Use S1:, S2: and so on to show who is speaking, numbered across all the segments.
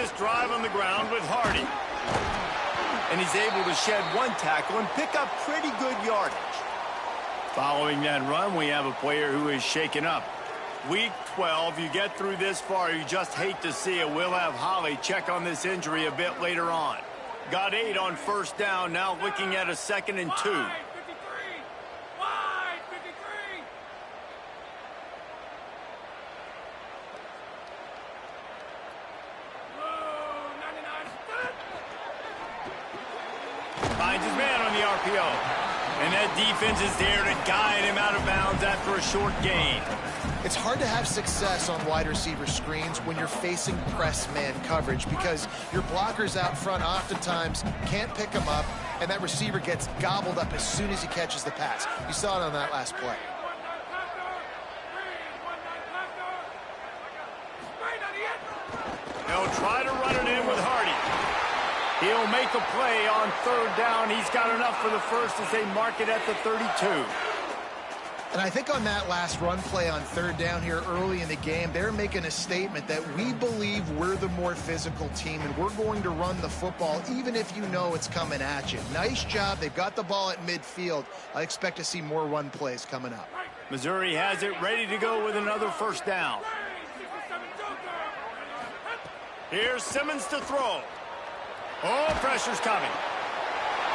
S1: this drive on the ground with Hardy. And he's able to shed one tackle and pick up pretty good yardage. Following that run, we have a player who is shaken up. Week 12, you get through this far, you just hate to see it. We'll have Holly check on this injury a bit later on. Got 8 on first down, now looking at a 2nd and 2. Finds his man on the RPO. And that defense is there to guide him out of bounds after a short gain.
S2: It's hard to have success on wide receiver screens when you're facing press man coverage because your blockers out front oftentimes can't pick them up, and that receiver gets gobbled up as soon as he catches the pass. You saw it on that last play.
S1: They'll try to run it in with Hardy. He'll make a play on 3rd down. He's got enough for the first as they mark it at the 32.
S2: And I think on that last run play on 3rd down here early in the game, they're making a statement that we believe we're the more physical team and we're going to run the football even if you know it's coming at you. Nice job. They've got the ball at midfield. I expect to see more run plays coming up.
S1: Missouri has it ready to go with another 1st down. Here's Simmons to throw. Oh, pressure's coming.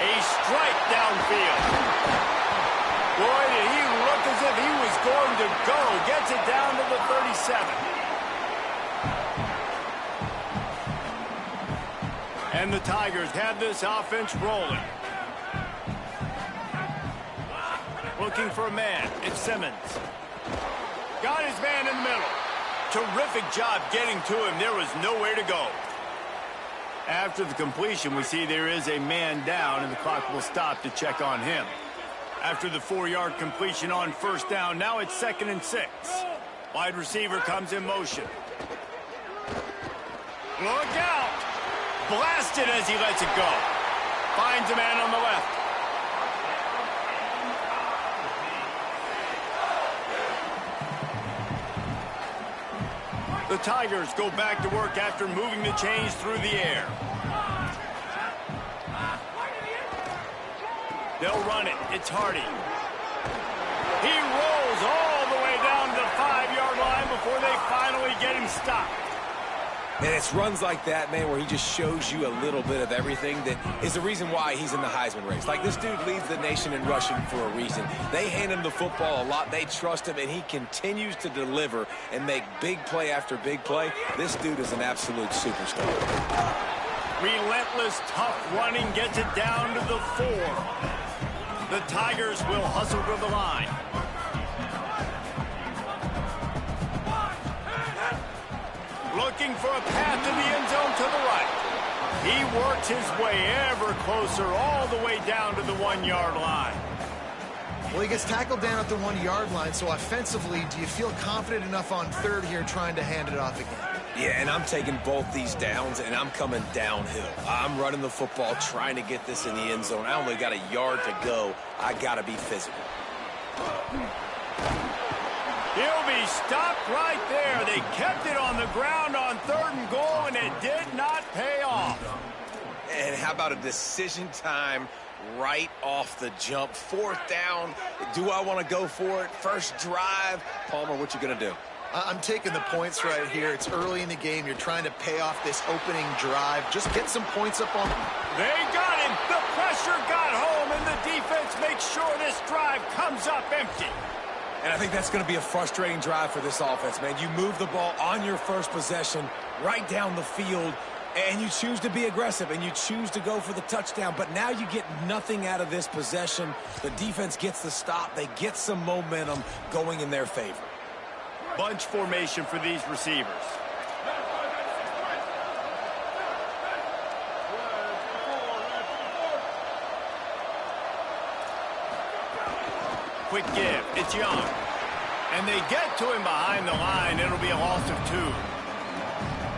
S1: A strike downfield. Boy, did he look as if he was going to go. Gets it down to the 37. And the Tigers have this offense rolling. Looking for a man. It's Simmons. Got his man in the middle. Terrific job getting to him. There was nowhere to go. After the completion, we see there is a man down, and the clock will stop to check on him. After the 4-yard completion on 1st down, now it's 2nd and 6. Wide receiver comes in motion. Look out! Blasted as he lets it go. Finds a man on the left. The Tigers go back to work after moving the chains through the air. They'll run it. It's Hardy. He rolls all the way down to the 5-yard line before they finally get him stopped.
S3: And it's runs like that, man, where he just shows you a little bit of everything that is the reason why he's in the Heisman race. Like, this dude leads the nation in rushing for a reason. They hand him the football a lot. They trust him, and he continues to deliver and make big play after big play. This dude is an absolute superstar.
S1: Relentless, tough running gets it down to the 4. The Tigers will hustle to the line. Looking for a path to the end zone to the right. He works his way ever closer all the way down to the 1-yard line.
S2: Well, he gets tackled down at the 1-yard line, so offensively, do you feel confident enough on 3rd here trying to hand it off again?
S3: Yeah, and I'm taking both these downs, and I'm coming downhill. I'm running the football, trying to get this in the end zone. I only got a yard to go. I got to be physical.
S1: He'll be stopped right there. They kept it on the ground on 3rd and goal, and it did not pay off.
S3: And how about a decision time right off the jump? 4th down. Do I want to go for it? First drive. Palmer, what you going to do?
S2: I'm taking the points right here. It's early in the game. You're trying to pay off this opening drive. Just get some points up on.
S1: They got him. The pressure got home, and the defense makes sure this drive comes up empty.
S3: And I think that's going to be a frustrating drive for this offense, man. You move the ball on your first possession right down the field, and you choose to be aggressive, and you choose to go for the touchdown. But now you get nothing out of this possession. The defense gets the stop. They get some momentum going in their favor.
S1: Bunch formation for these receivers. Quick give. It's Young. And they get to him behind the line. It'll be a loss of 2.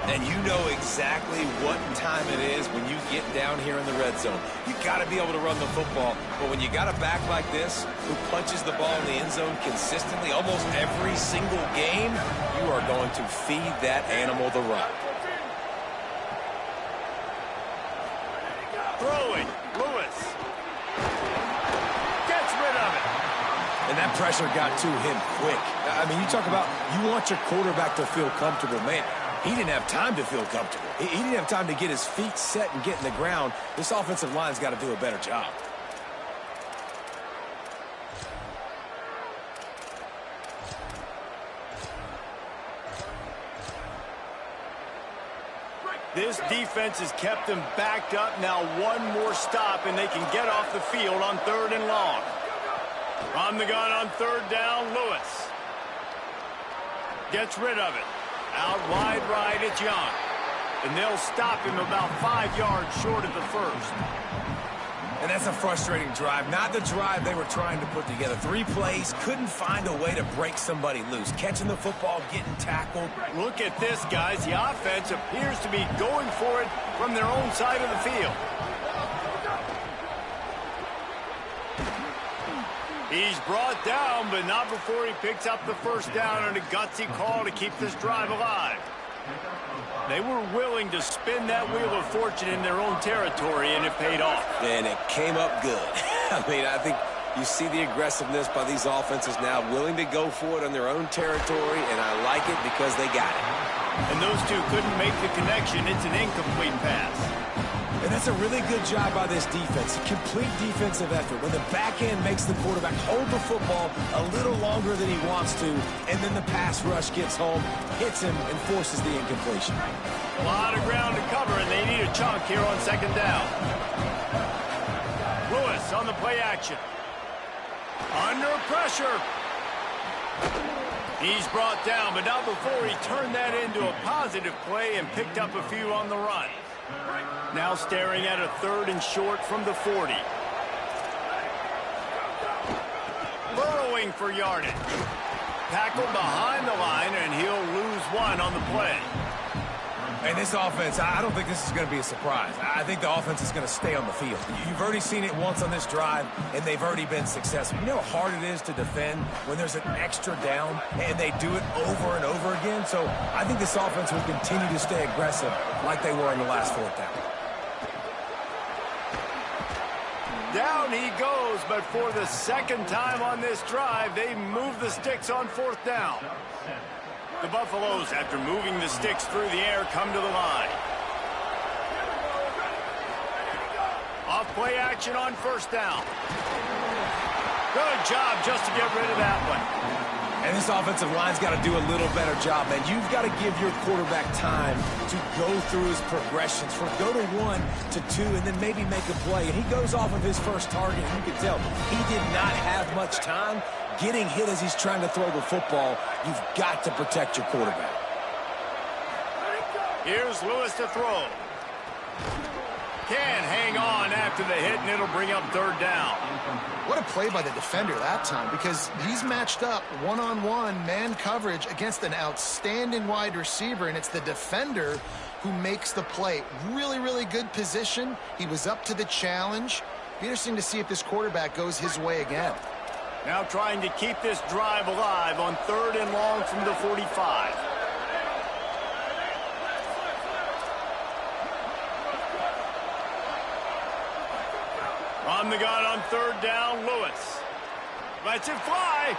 S3: And you know exactly what time it is when you get down here in the red zone. You got to be able to run the football. But when you got a back like this who punches the ball in the end zone consistently almost every single game, you are going to feed that animal the run.
S1: Throwing, Lewis. Gets rid of it.
S3: And that pressure got to him quick. I mean, you talk about you want your quarterback to feel comfortable. Man, he didn't have time to feel comfortable. He didn't have time to get his feet set and get in the ground. This offensive line's got to do a better job.
S1: This defense has kept them backed up. Now one more stop, and they can get off the field on 3rd and long. From the gun on 3rd down, Lewis. Gets rid of it. Out wide right, it's Young. And they'll stop him about 5 yards short of the first.
S3: And that's a frustrating drive. Not the drive they were trying to put together. 3 plays, couldn't find a way to break somebody loose. Catching the football, getting tackled.
S1: Look at this, guys. The offense appears to be going for it from their own side of the field. He's brought down, but not before he picks up the first down on a gutsy call to keep this drive alive. They were willing to spin that wheel of fortune in their own territory, and it paid off. And it came up good. I mean, I think you see the aggressiveness by these offenses now, willing to go for it on their own territory, and I like it because they got it. And those two couldn't make the connection. It's an incomplete pass.
S3: And that's a really good job by this defense. A complete defensive effort. When the back end makes the quarterback hold the football a little longer than he wants to, and then the pass rush gets home, hits him, and forces the incompletion.
S1: A lot of ground to cover, and they need a chunk here on 2nd down. Lewis on the play action. Under pressure. He's brought down, but not before he turned that into a positive play and picked up a few on the run. Now staring at a 3rd and short from the 40. Burrowing for yardage. Tackled behind the line, and he'll lose 1 on the play.
S3: And this offense, I don't think this is going to be a surprise. I think the offense is going to stay on the field. You've already seen it once on this drive, and they've already been successful. You know how hard it is to defend when there's an extra down, and they do it over and over again? So I think this offense will continue to stay aggressive like they were in the last 4th down.
S1: Down he goes, but for the 2nd time on this drive, they move the sticks on 4th down. The Buffaloes, after moving the sticks through the air, come to the line. Off play action on 1st down. Good job just to get rid of that one.
S3: And this offensive line's got to do a little better job, man. You've got to give your quarterback time to go through his progressions, from go to 1 to 2, and then maybe make a play. And he goes off of his first target, and you can tell he did not have much time getting hit as he's trying to throw the football. You've got to protect your quarterback.
S1: Here's Lewis to throw. Can't hang on after the hit, and it'll bring up 3rd down.
S2: What a play by the defender that time, because he's matched up one-on-one man coverage against an outstanding wide receiver, and it's the defender who makes the play. Really, really good position. He was up to the challenge. Be interesting to see if this quarterback goes his way again.
S1: Now trying to keep this drive alive on 3rd and long from the 45. On the gun on 3rd down, Lewis. Lets it fly.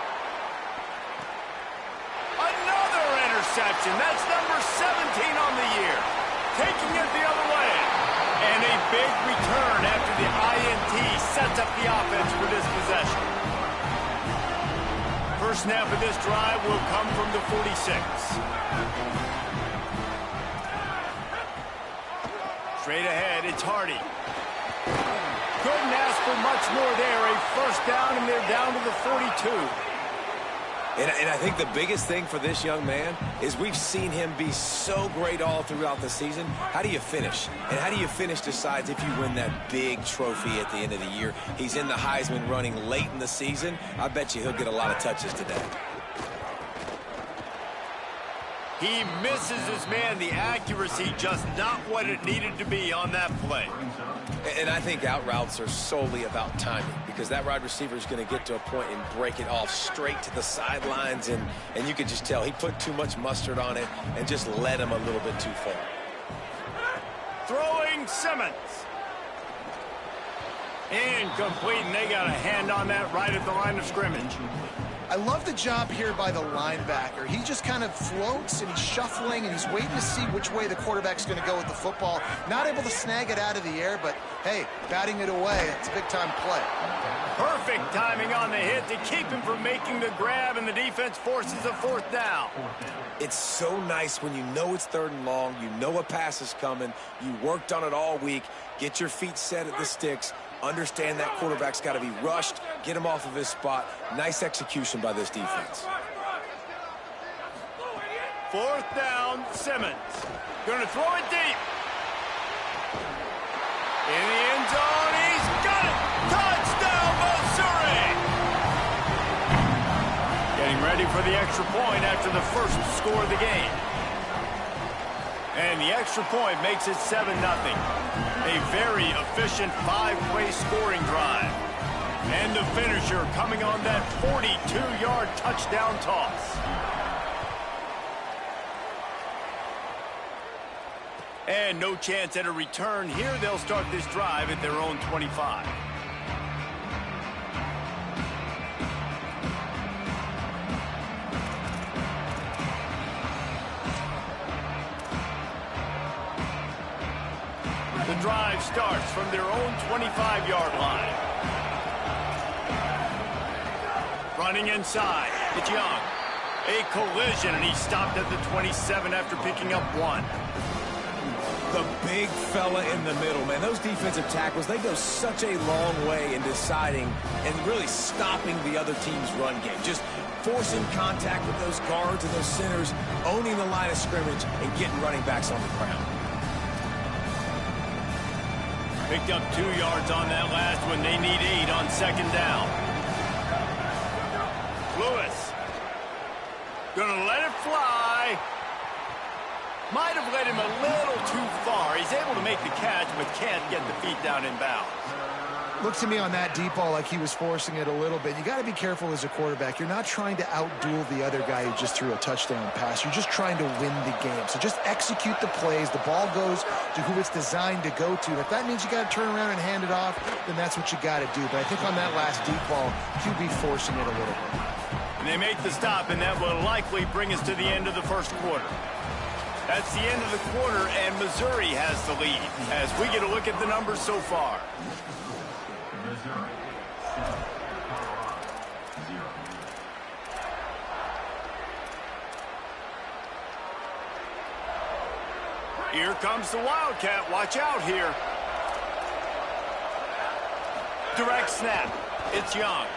S1: Another interception. That's number 17 on the year. Taking it the other way. And a big return after the INT sets up the offense for this possession. First snap of this drive will come from the 46. Straight ahead, it's Hardy. Couldn't ask for much more there. A first down, and they're down to the 42.
S3: And I think the biggest thing for this young man is we've seen him be so great all throughout the season. How do you finish? And how do you finish decides if you win that big trophy at the end of the year. He's in the Heisman running late in the season. I bet you he'll get a lot of touches today.
S1: He misses his man. The accuracy just not what it needed to be on that play.
S3: And I think out routes are solely about timing, because that wide receiver is going to get to a point and break it off straight to the sidelines, and you could just tell he put too much mustard on it and just led him a little bit too far.
S1: Throwing Simmons. Incomplete, and they got a hand on that right at the line of scrimmage.
S2: I love the job here by the linebacker. He just kind of floats, and he's shuffling, and he's waiting to see which way the quarterback's going to go with the football. Not able to snag it out of the air, but, hey, batting it away, it's a big-time play.
S1: Perfect timing on the hit to keep him from making the grab, and the defense forces a fourth down.
S3: It's so nice when you know it's 3rd and long, you know a pass is coming, you worked on it all week, get your feet set at the sticks, understand that quarterback's got to be rushed, get him off of his spot. Nice execution by this defense.
S1: 4th down, Simmons. Going to throw it deep. In the end zone, he's got it! Touchdown, Missouri! Getting ready for the extra point after the first score of the game. And the extra point makes it 7-0. A very efficient 5-play scoring drive. And the finisher coming on that 42-yard touchdown toss. And no chance at a return here. They'll start this drive at their own 25. The drive starts from their own 25-yard line. Running inside, it's Young. A collision, and he stopped at the 27 after picking up 1.
S3: The big fella in the middle, man. Those defensive tackles, they go such a long way in deciding and really stopping the other team's run game. Just forcing contact with those guards and those centers, owning the line of scrimmage, and getting running backs on the ground.
S1: Picked up 2 yards on that last one. They need 8 on 2nd down. Lewis. Gonna let it fly. Might have led him a little too far. He's able to make the catch, but can't get the feet down in bounds.
S2: Looked to me on that deep ball like he was forcing it a little bit. You got to be careful as a quarterback. You're not trying to outduel the other guy who just threw a touchdown pass. You're just trying to win the game. So just execute the plays. The ball goes to who it's designed to go to. If that means you got to turn around and hand it off, then that's what you got to do. But I think on that last deep ball, QB forcing it a little bit.
S1: And they make the stop, and that will likely bring us to the end of the first quarter. That's the end of the quarter, and Missouri has the lead as we get a look at the numbers so far. Here comes the Wildcat. Watch out here. Direct snap. It's Young.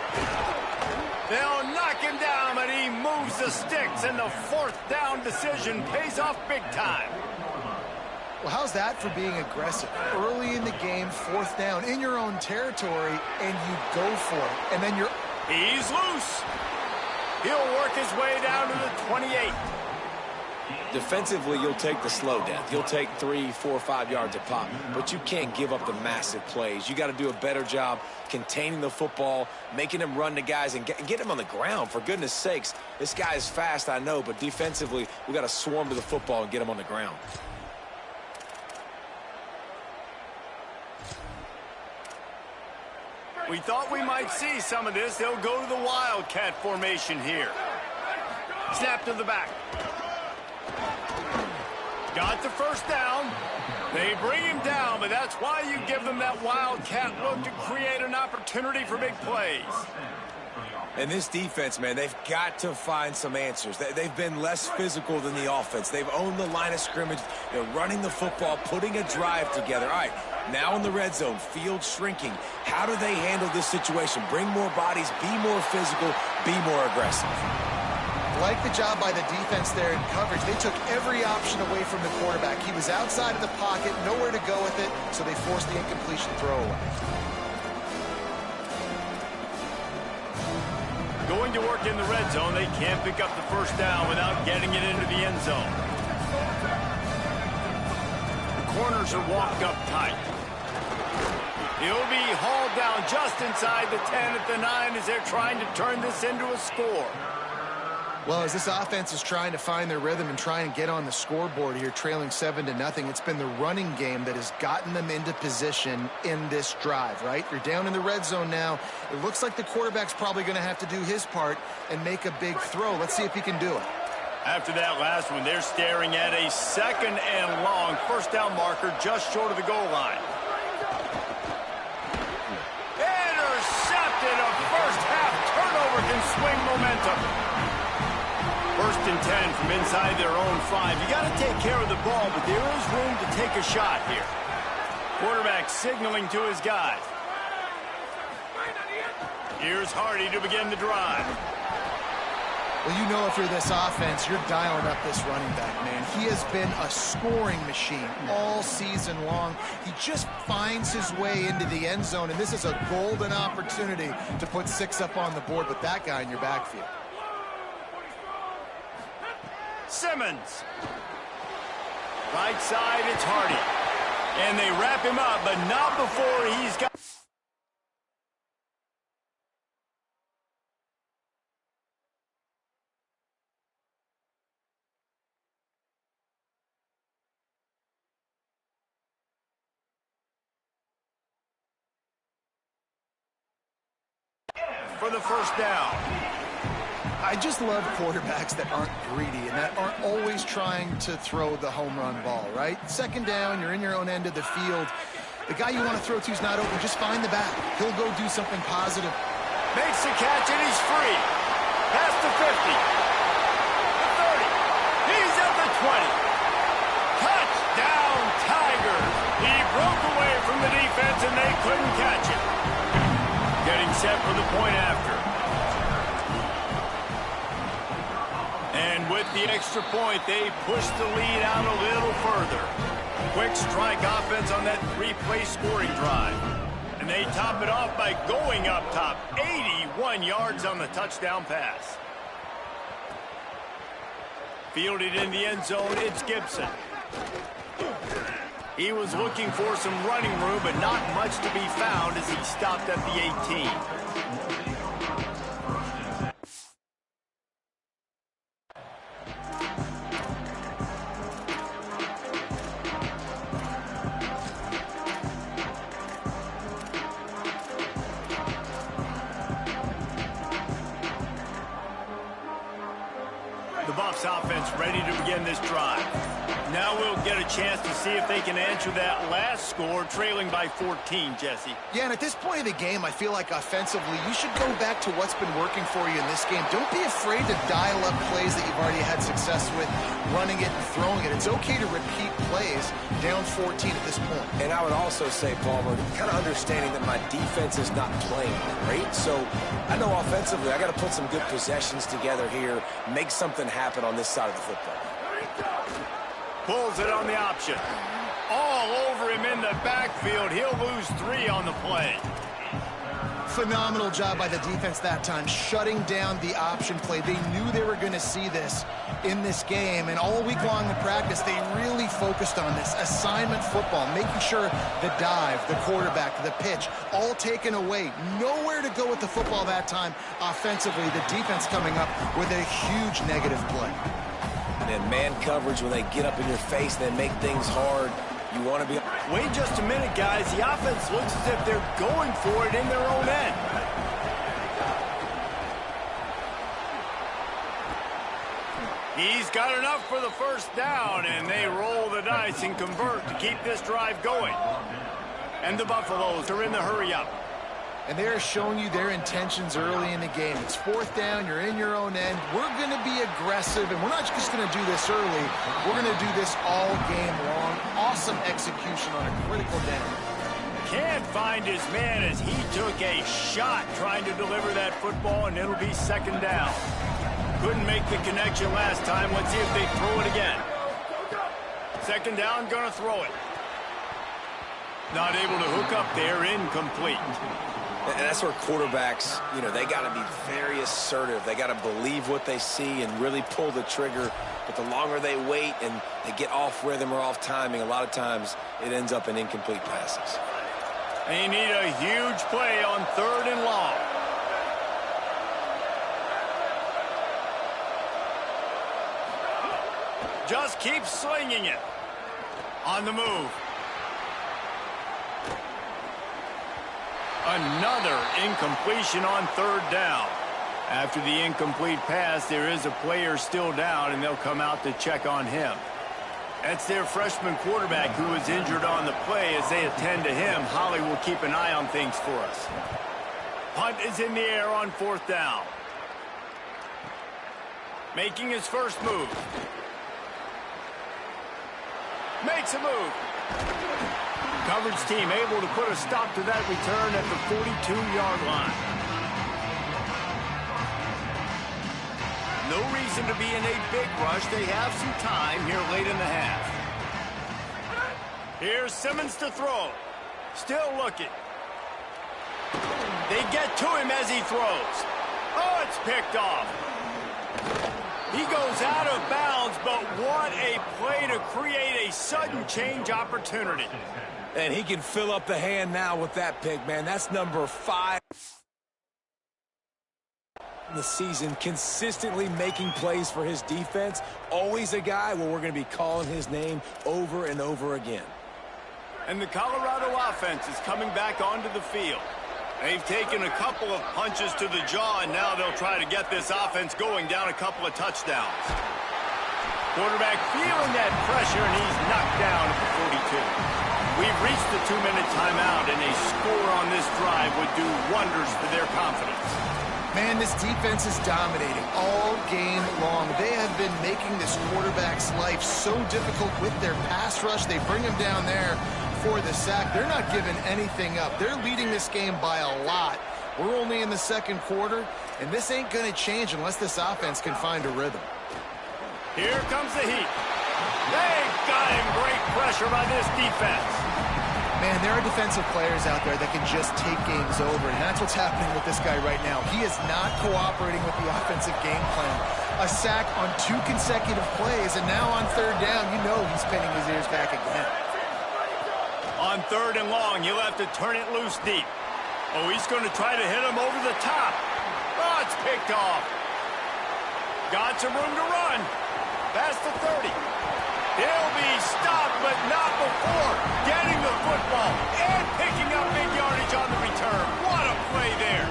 S1: They'll knock him down, but he moves the sticks, and the 4th down decision pays off big time.
S2: Well, how's that for being aggressive? Early in the game, 4th down, in your own territory, and you go for it. And then you're...
S1: He's loose. He'll work his way down to the 28.
S3: Defensively, you'll take the slow death. You'll take 3, 4, 5 yards a pop, but you can't give up the massive plays. You got to do a better job containing the football, making him run to guys, and get him on the ground. For goodness sakes, this guy is fast, I know, but defensively, we got to swarm to the football and get him on the ground.
S1: We thought we might see some of this. They'll go to the Wildcat formation here. Snap to the back. Got the 1st down. They bring him down, but that's why you give them that Wildcat look to create an opportunity for big plays.
S3: And this defense, man, they've got to find some answers. They've been less physical than the offense. They've owned the line of scrimmage. They're running the football, putting a drive together. All right, now in the red zone, field shrinking. How do they handle this situation? Bring more bodies, be more physical, be more aggressive.
S2: Like the job by the defense there in coverage. They took every option away from the quarterback. He was outside of the pocket, nowhere to go with it, so they forced the incompletion throwaway.
S1: Going to work in the red zone, they can't pick up the 1st down without getting it into the end zone. The corners are walked up tight. He'll be hauled down just inside the 10 at the 9 as they're trying to turn this into a score.
S2: Well, as this offense is trying to find their rhythm and try and get on the scoreboard here, trailing 7-0, it's been the running game that has gotten them into position in this drive, right? You're down in the red zone now. It looks like the quarterback's probably going to have to do his part and make a big throw. Let's see if he can do it.
S1: After that last one, they're staring at a 2nd and long first down marker just short of the goal line. Intercepted. A first half turnover can swing momentum. 1st and 10 from inside their own 5. You got to take care of the ball, but there is room to take a shot here. Quarterback signaling to his guys. Here's Hardy to begin the drive.
S2: Well, you know if you're this offense, you're dialing up this running back, man. He has been a scoring machine all season long. He just finds his way into the end zone, and this is a golden opportunity to put 6 up on the board with that guy in your backfield.
S1: Simmons. Right side, it's Hardy. And they wrap him up, but not before he's got... for the first down.
S2: I just love quarterbacks that aren't greedy and that aren't always trying to throw the home run ball, right? 2nd down, you're in your own end of the field. The guy you want to throw to is not open. Just find the back. He'll go do something positive.
S1: Makes the catch, and he's free. Past the 50. The 30. He's at the 20. Touchdown, Tigers. He broke away from the defense, and they couldn't catch it. Getting set for the point after. And with the extra point, they push the lead out a little further. Quick strike offense on that 3-play scoring drive. And they top it off by going up top. 81 yards on the touchdown pass. Fielded in the end zone, it's Gibson. He was looking for some running room, but not much to be found as he stopped at the 18. The Buffs offense ready to begin this drive. Now we'll get a chance to see if they can answer that last score, trailing by 14, Jesse.
S2: Yeah, and at this point of the game, I feel like offensively, you should go back to what's been working for you in this game. Don't be afraid to dial up plays that you've already had success with, running it and throwing it. It's okay to repeat plays down 14 at this point.
S3: And I would also say, Palmer, kind of understanding that my defense is not playing great. So I know offensively, I got to put some good possessions together here, make something happen on this side of the football.
S1: Pulls it on the option. All over him in the backfield. He'll lose 3 on the play.
S2: Phenomenal job by the defense that time, shutting down the option play. They knew they were going to see this in this game, and all week long in practice, they really focused on this assignment football, making sure the dive, the quarterback, the pitch, all taken away. Nowhere to go with the football that time offensively. The defense coming up with a huge negative play.
S3: And man coverage, when they get up in your face, they make things hard. You want to be...
S1: Wait just a minute, guys. The offense looks as if they're going for it in their own end. He's got enough for the first down, and they roll the dice and convert to keep this drive going. And the Buffaloes are in the hurry-up.
S2: And they're showing you their intentions early in the game. It's 4th down, you're in your own end. We're going to be aggressive, and we're not just going to do this early. We're going to do this all game long. Awesome execution on a critical down.
S1: Can't find his man as he took a shot trying to deliver that football, and it'll be 2nd down. Couldn't make the connection last time. Let's see if they throw it again. 2nd down, going to throw it. Not able to hook up there, incomplete.
S3: And that's where quarterbacks, they got to be very assertive. They got to believe what they see and really pull the trigger. But the longer they wait and they get off rhythm or off timing, a lot of times it ends up in incomplete passes.
S1: They need a huge play on 3rd and long. Just keep slinging it. On the move. Another incompletion on third down. After the incomplete pass, there is a player still down, and they'll come out to check on him. That's their freshman quarterback who was injured on the play. As they attend to him, Holly will keep an eye on things for us. Punt is in the air on fourth down. Making his first move. Makes a move. Coverage team able to put a stop to that return at the 42-yard line. No reason to be in a big rush. They have some time here late in the half. Here's Simmons to throw. Still looking. They get to him as he throws. Oh, it's picked off. He goes out of bounds, but what a play to create a sudden change opportunity.
S3: And he can fill up the hand now with that pick, man. That's number 5 in the season, consistently making plays for his defense. Always a guy where we're going to be calling his name over and over again.
S1: And the Colorado offense is coming back onto the field. They've taken a couple of punches to the jaw, and now they'll try to get this offense going down a couple of touchdowns. Quarterback feeling that pressure, and he's knocked down at the 42. We've reached the 2-minute timeout, and a score on this drive would do wonders for their confidence.
S2: Man, this defense is dominating all game long. They have been making this quarterback's life so difficult with their pass rush. They bring him down there for the sack. They're not giving anything up. They're leading this game by a lot. We're only in the second quarter, and this ain't going to change unless this offense can find a rhythm.
S1: Here comes the heat. They got him. Great pressure by this defense.
S2: Man, there are defensive players out there that can just take games over, and that's what's happening with this guy right now. He is not cooperating with the offensive game plan. A sack on 2 consecutive plays, and now on third down, you know he's pinning his ears back again.
S1: On third and long, you'll have to turn it loose deep. Oh, he's going to try to hit him over the top. Oh, it's picked off. Got some room to run. Past the 30. He'll be stopped, but not before getting the football and picking up big yardage on the return. What a play there.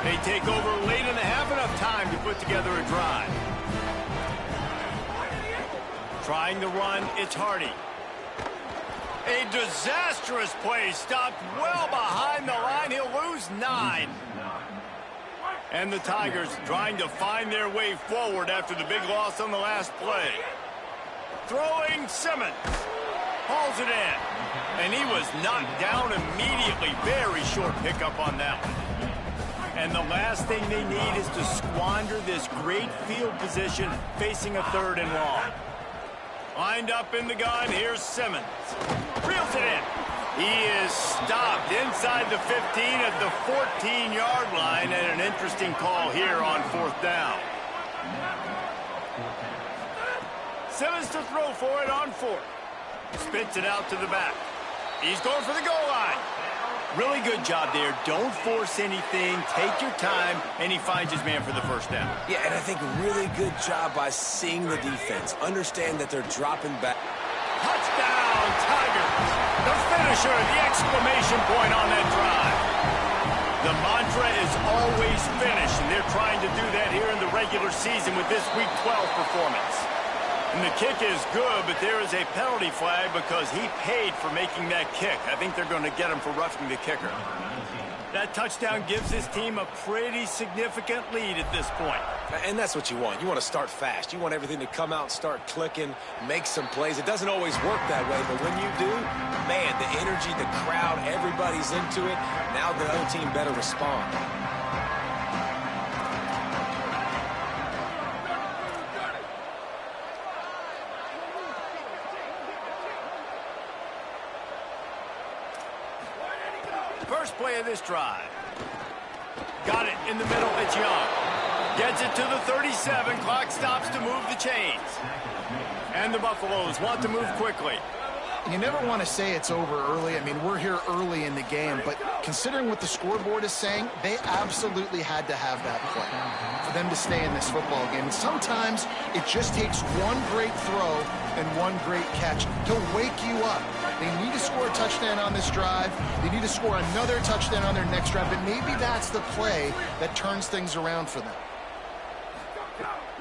S1: They take over late in the half, enough time to put together a drive. Trying to run, it's Hardy. A disastrous play, stopped well behind the line. He'll lose 9. And the Tigers trying to find their way forward after the big loss on the last play. Throwing Simmons. Hauls it in. And he was knocked down immediately. Very short pickup on that one. And the last thing they need is to squander this great field position facing a third and long. Lined up in the gun. Here's Simmons. Reels it in. He is stopped inside the 15 at the 14-yard line. And an interesting call here on fourth down. Simmons to throw for it on 4. Spits it out to the back. He's going for the goal line. Really good job there. Don't force anything. Take your time. And he finds his man for the first down.
S3: Yeah, and I think really good job by seeing the defense. Understand that they're dropping back.
S1: Touchdown, Tigers. The finisher, the exclamation point on that drive. The mantra is always finish, and they're trying to do that here in the regular season with this Week 12 performance. And the kick is good, but there is a penalty flag because he paid for making that kick. I think they're going to get him for roughing the kicker. That touchdown gives his team a pretty significant lead at this point.
S3: And that's what you want. You want to start fast. You want everything to come out and start clicking, make some plays. It doesn't always work that way, but when you do, man, the energy, the crowd, everybody's into it. Now the other team better respond.
S1: First play of this drive. Got it in the middle. It's Young. Gets it to the 37. Clock stops to move the chains. And the Buffaloes want to move quickly.
S2: You never want to say it's over early. I mean, we're here early in the game, but considering what the scoreboard is saying, they absolutely had to have that play for them to stay in this football game. And sometimes it just takes one great throw and one great catch to wake you up. They need to score a touchdown on this drive. They need to score another touchdown on their next drive, but maybe that's the play that turns things around for them.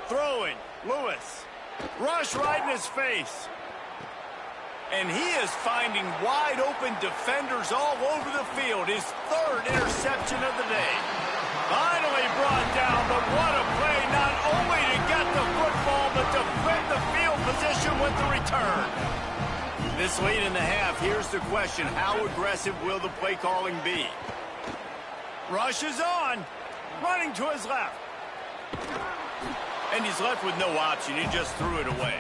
S1: Throwing, Lewis. Rush right in his face. And he is finding wide-open defenders all over the field. His third interception of the day. Finally brought down, but what a play, not only to get the football, but to flip the field position with the return. This late in the half, here's the question. How aggressive will the play calling be? Rush is on. Running to his left. And he's left with no option. He just threw it away.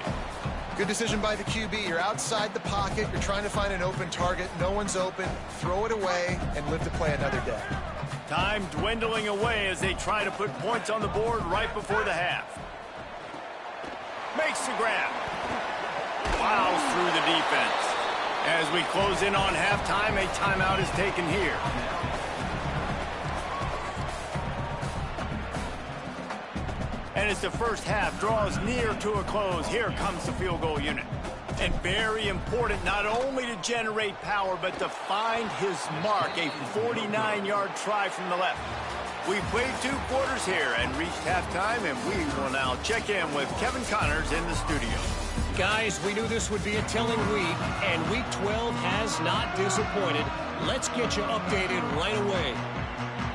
S2: Good decision by the QB. You're outside the pocket. You're trying to find an open target. No one's open. Throw it away and live to play another day.
S1: Time dwindling away as they try to put points on the board right before the half. Makes the grab. Plows through the defense. As we close in on halftime, a timeout is taken here. And as the first half draws near to a close, here comes the field goal unit. And very important not only to generate power, but to find his mark, a 49-yard try from the left. We played 2 quarters here and reached halftime, and we will now check in with Kevin Connors in the studio.
S4: Guys, we knew this would be a telling week, and Week 12 has not disappointed. Let's get you updated right away.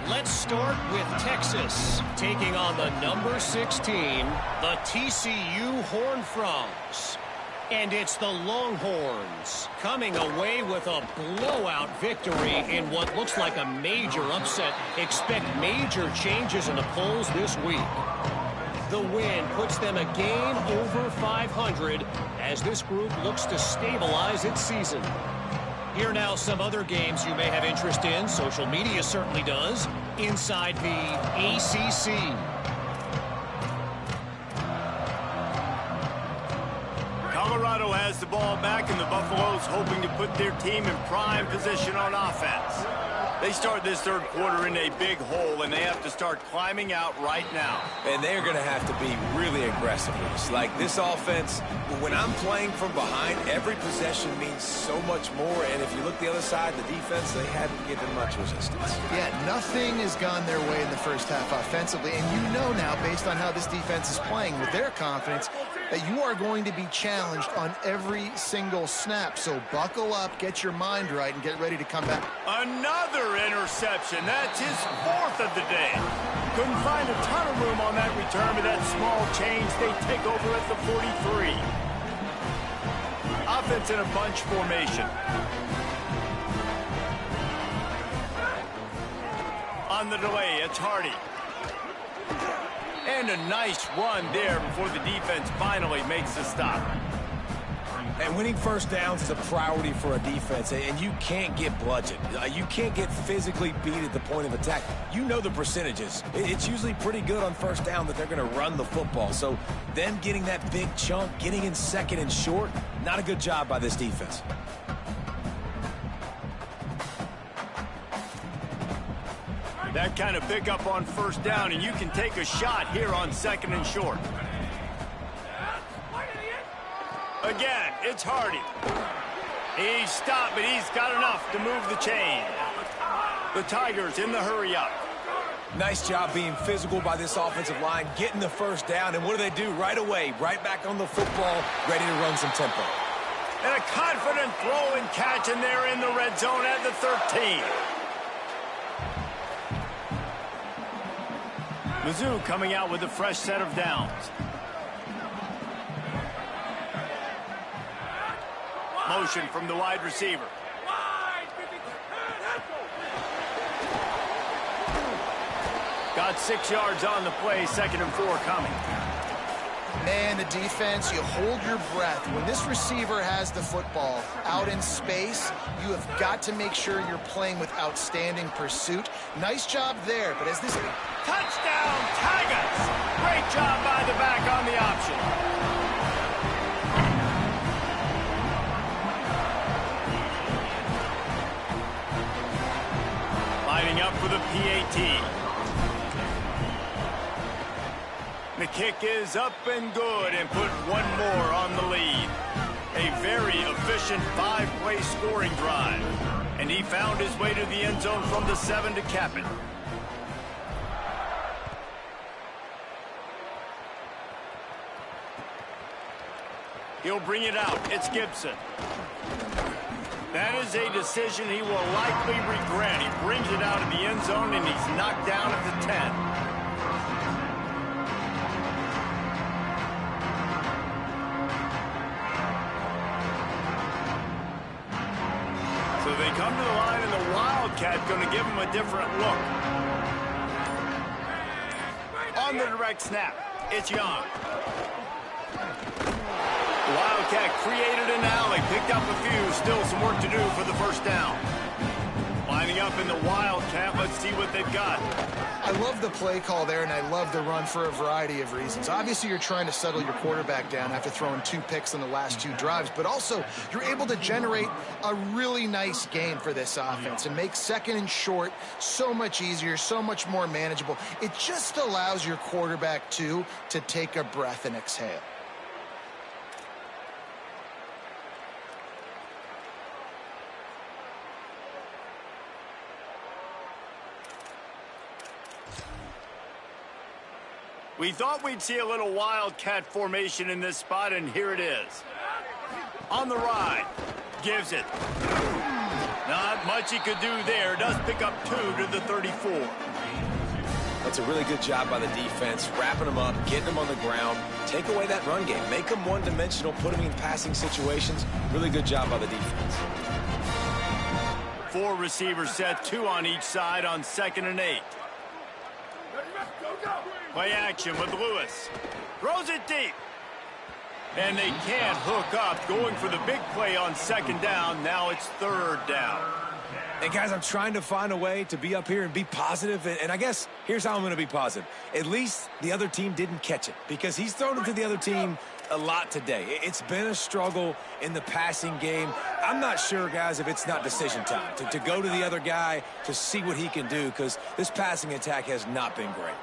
S4: Let's start with Texas, taking on the number 16, the TCU Horned Frogs. And it's the Longhorns coming away with a blowout victory in what looks like a major upset. Expect major changes in the polls this week. The win puts them a game over 500 as this group looks to stabilize its season. Here now some other games you may have interest in. Social media certainly does. Inside the ACC.
S1: Colorado has the ball back, and the Buffaloes hoping to put their team in prime position on offense. They start this third quarter in a big hole, and they have to start climbing out right now.
S3: And they're going to have to be really aggressive with us. Like this offense, when I'm playing from behind, every possession means so much more. And if you look the other side, the defense, they haven't given much resistance.
S2: Yeah, nothing has gone their way in the first half offensively. And you know now, based on how this defense is playing with their confidence, that you are going to be challenged on every single snap. So buckle up, get your mind right, and get ready to come back.
S1: Another interception. That's his 4th of the day. Couldn't find a ton of room on that return, but that small change, they take over at the 43. Offense in a bunch formation. On the delay, it's Hardy. And a nice run there before the defense finally makes the stop.
S3: And winning first downs is a priority for a defense, and you can't get bludgeoned. You can't get physically beat at the point of attack. You know the percentages. It's usually pretty good on first down that they're going to run the football. So them getting that big chunk, getting in second and short, not a good job by this defense.
S1: That kind of pickup on first down, and you can take a shot here on second and short. Again, it's Hardy. He's stopped, but he's got enough to move the chain. The Tigers in the hurry up.
S3: Nice job being physical by this offensive line, getting the first down, and what do? Right away, right back on the football, ready to run some tempo.
S1: And a confident throw and catch, and they're in the red zone at the 13. Mizzou coming out with a fresh set of downs. Motion from the wide receiver. Got 6 yards on the play, 2nd and 4 coming.
S2: Man, the defense, you hold your breath. When this receiver has the football out in space, you have got to make sure you're playing with outstanding pursuit. Nice job there, but as this...
S1: Touchdown, Tigers! Great job by the back on the option. setting up for the PAT. The kick is up and good and put one more on the lead. A very efficient 5-play scoring drive. And he found his way to the end zone from the 7 to cap it. He'll bring it out. It's Gibson. That is a decision he will likely regret. He brings it out of the end zone, and he's knocked down at the 10. So they come to the line, and the Wildcat going to give him a different look. On the direct snap, it's Young. The Wildcat created an alley, picked up a few, still some work to do for the first down. Lining up in the Wildcat, let's see what they've got.
S2: I love the play call there, and I love the run for a variety of reasons. Obviously, you're trying to settle your quarterback down after throwing 2 picks in the last 2 drives, but also you're able to generate a really nice game for this offense and make second and short so much easier, so much more manageable. It just allows your quarterback, too, to take a breath and exhale.
S1: We thought we'd see a little Wildcat formation in this spot, and here it is. On the ride. Gives it. Not much he could do there. Does pick up 2 to the 34.
S3: That's a really good job by the defense, wrapping them up, getting them on the ground, take away that run game, make them one-dimensional, put them in passing situations. Really good job by the defense.
S1: 4 receivers set, 2 on each side on 2nd and 8. Play action with Lewis. Throws it deep. And they can't hook up. Going for the big play on 2nd down. Now it's 3rd down.
S3: And guys, I'm trying to find a way to be up here and be positive. And I guess here's how I'm going to be positive. At least the other team didn't catch it, because he's thrown it to the other team a lot today. It's been a struggle in the passing game. I'm not sure, guys, if it's not decision time to go to the other guy to see what he can do, because this passing attack has not been great.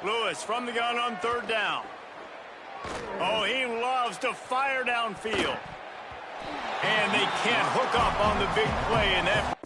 S1: Lewis from the gun on 3rd down. Oh, he loves to fire downfield. And they can't hook up on the big play, and that